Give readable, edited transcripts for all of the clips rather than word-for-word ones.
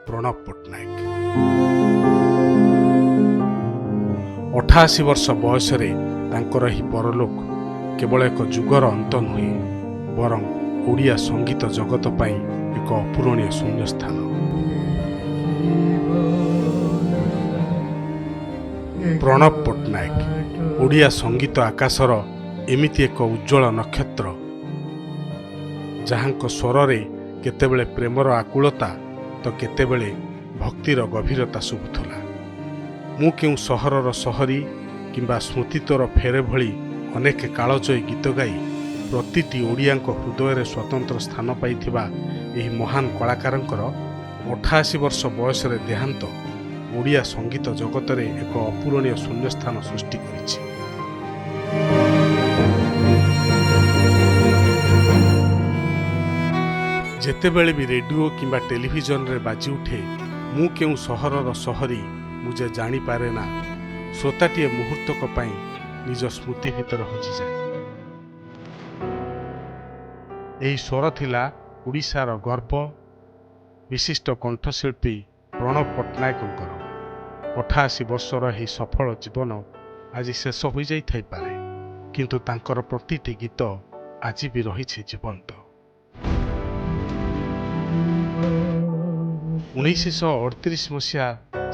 प्रणव पट्टनायक 88 वर्ष बयस ही परलोक केवल एक जुगर अंत नुहे बरं ओडिया संगीत जगत पाई एक अपूरणीय शून्य स्थान। प्रणव पट्टनायक ओडिया संगीत आकाशर एमिति एक उज्जवल नक्षत्र जहांक स्वररे केतेबेले प्रेमर आकुलता तो केतेबेले भक्तिर गभीरता शुभुला। मु केउ सहरर सहरी किंबा स्मृतितर फेरे भली अनेक कालजयी गीत गाई प्रतिटी ओडियाक हृदय स्वतंत्र स्थान पाइथिबा एही महान कलाकारंकर 88 वर्ष बयस देहांत ओडिया संगीत जगत रे एक अपूरणीय शून्य स्थान सृष्टि करिछि। जेतेबेले भी रेडियो किंबा टेलीविजन रे बाजी उठे मु केउ सहरर सहरी मुझे जानी पारे ना श्रोताटीए मुहूर्तक पाई निज स्मृति भितर हजि जाए। एही स्वर थिला ओडिशार गर्व विशिष्ट कंठशिल्पी प्रणव पट्टनायकंकर 88 वर्षर एही सफल जीवन आज शेष हो जाई थाई पारे किंतु तांकर प्रतिटी गीत आज भी रही जीवंत। 1938 मसीहा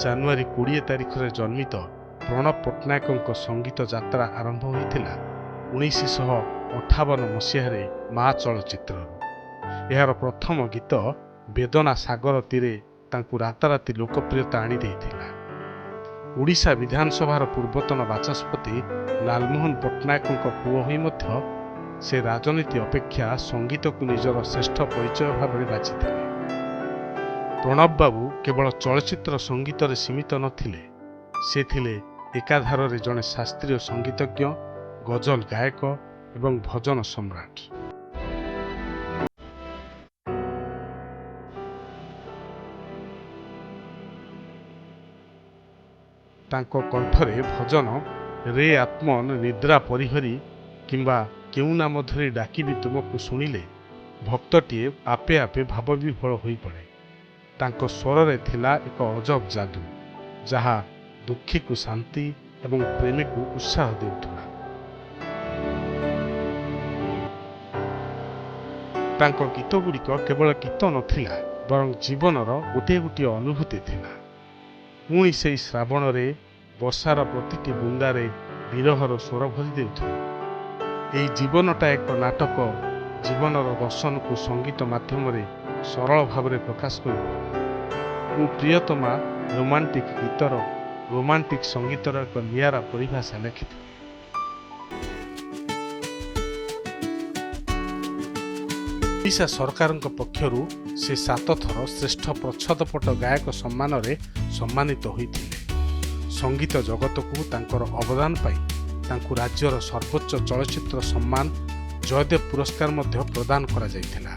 जानुआरी 20 तारिख रे जन्मित प्रणव पट्टनायक संगीत यात्रा आरंभ होइथिला 1958 मसीह माँ चलचित्र। यार प्रथम गीत वेदना सागर तीरे तांकु राताराती लोकप्रियता आनी देइथिला। ओडिशा विधानसभार पूर्वतन बाचस्पति लालमोहन पट्टनायक पुओ होई मध्य से राजनीति अपेक्षा संगीत को निजर श्रेष्ठ परिचय भाव बाछिथिले। प्रणव बाबू केवल चलचित्र संगीत रे सीमित नथिले, से थिले एकाधार रे जड़े शास्त्रीय संगीतज्ञ, गजल गायक एवं भजन सम्राट। तांको कंठरे भजन रे आत्मन निद्रा परिहरी किंबा केउ नाम धरी डाकिबी तुमको शुणिले भक्तटीए आपे आपे भावविभोल होई पड़े। तांको स्वर रे थिला एक अजब जादू जहा दुखी को शांति एवं प्रेमी को उत्साह देउथुला। तांको गीत गुड़िक केवल गीत नथिला बरं जीवनर गोटे गोटे अनुभूति थिला। पुणी से श्रावण रे वर्षार प्रतिटी बुंदारे विरहर स्वर भरी देउथुला। एई जीवनटा एक नाटक जीवनर दर्शन को संगीत माध्यम रे सरल भाव में प्रकाश कर प्रियतमा रोमांटिक गीतर रोमांटिक संगीतर एक नियारा परिभाषा लिखि। ओडिशा सरकार पक्षर से 7 थर श्रेष्ठ प्रच्छदपट गायक सम्मान रे सम्मानित होइथिले। संगीत जगत को तांकर अवदान पाई तांकु राज्यर सर्वोच्च चलचित्र सम्मान जयदेव पुरस्कार मध्य प्रदान करा जायथिला।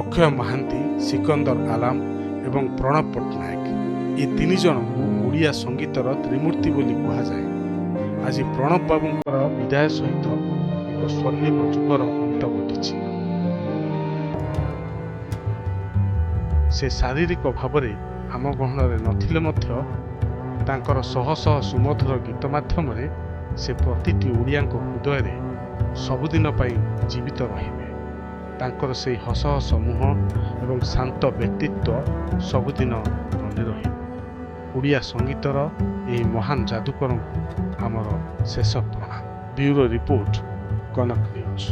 अक्षय महांती, सिकंदर आलाम एवं प्रणव पट्टनायक ये 3 जन को ओडिया संगीतर त्रिमूर्ति बोली कहा जाए। आज प्रणव बाबूंकर विदाय सहित एक स्वर्णिम जुगर अंत घटिछि। से शारीरिक भाव में आम गहन नथिले मध्य तांकर शह शह सुमधुर गीत माध्यम से प्रतिटी ओडिया हृदय रे सबुदिन पाई जीवित रहिबे। तांकर से हस हस मुह एवं शांत व्यक्तित्व सबुदिन बनी रहिबे। ओडिया संगीतर एही महान जादूकर आमर शेष प्रणाम। ब्यूरो रिपोर्ट, कनक न्यूज।